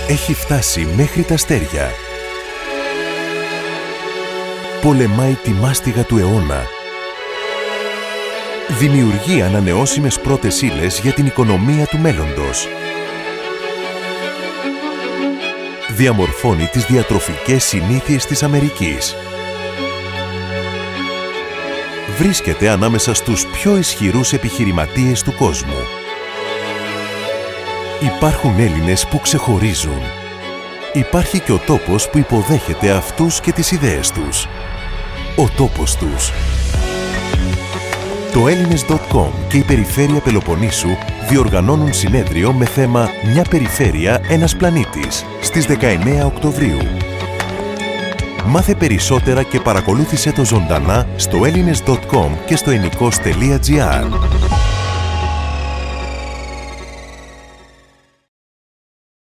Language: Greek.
έχει φτάσει μέχρι τα αστέρια. Πολεμάει τη μάστιγα του αιώνα. Δημιουργεί ανανεώσιμες πρώτες ύλες για την οικονομία του μέλλοντος. Διαμορφώνει τις διατροφικές συνήθειες της Αμερικής. Βρίσκεται ανάμεσα στους πιο ισχυρούς επιχειρηματίες του κόσμου. Υπάρχουν Έλληνες που ξεχωρίζουν. Υπάρχει και ο τόπος που υποδέχεται αυτούς και τις ιδέες τους. Ο τόπος τους. Το Έλληνες.com και η Περιφέρεια Πελοποννήσου διοργανώνουν συνέδριο με θέμα «Μια περιφέρεια, ένας πλανήτης» στις 19 Οκτωβρίου. Μάθε περισσότερα και παρακολούθησε το ζωντανά στο Έλληνες.com και στο ennikos.gr.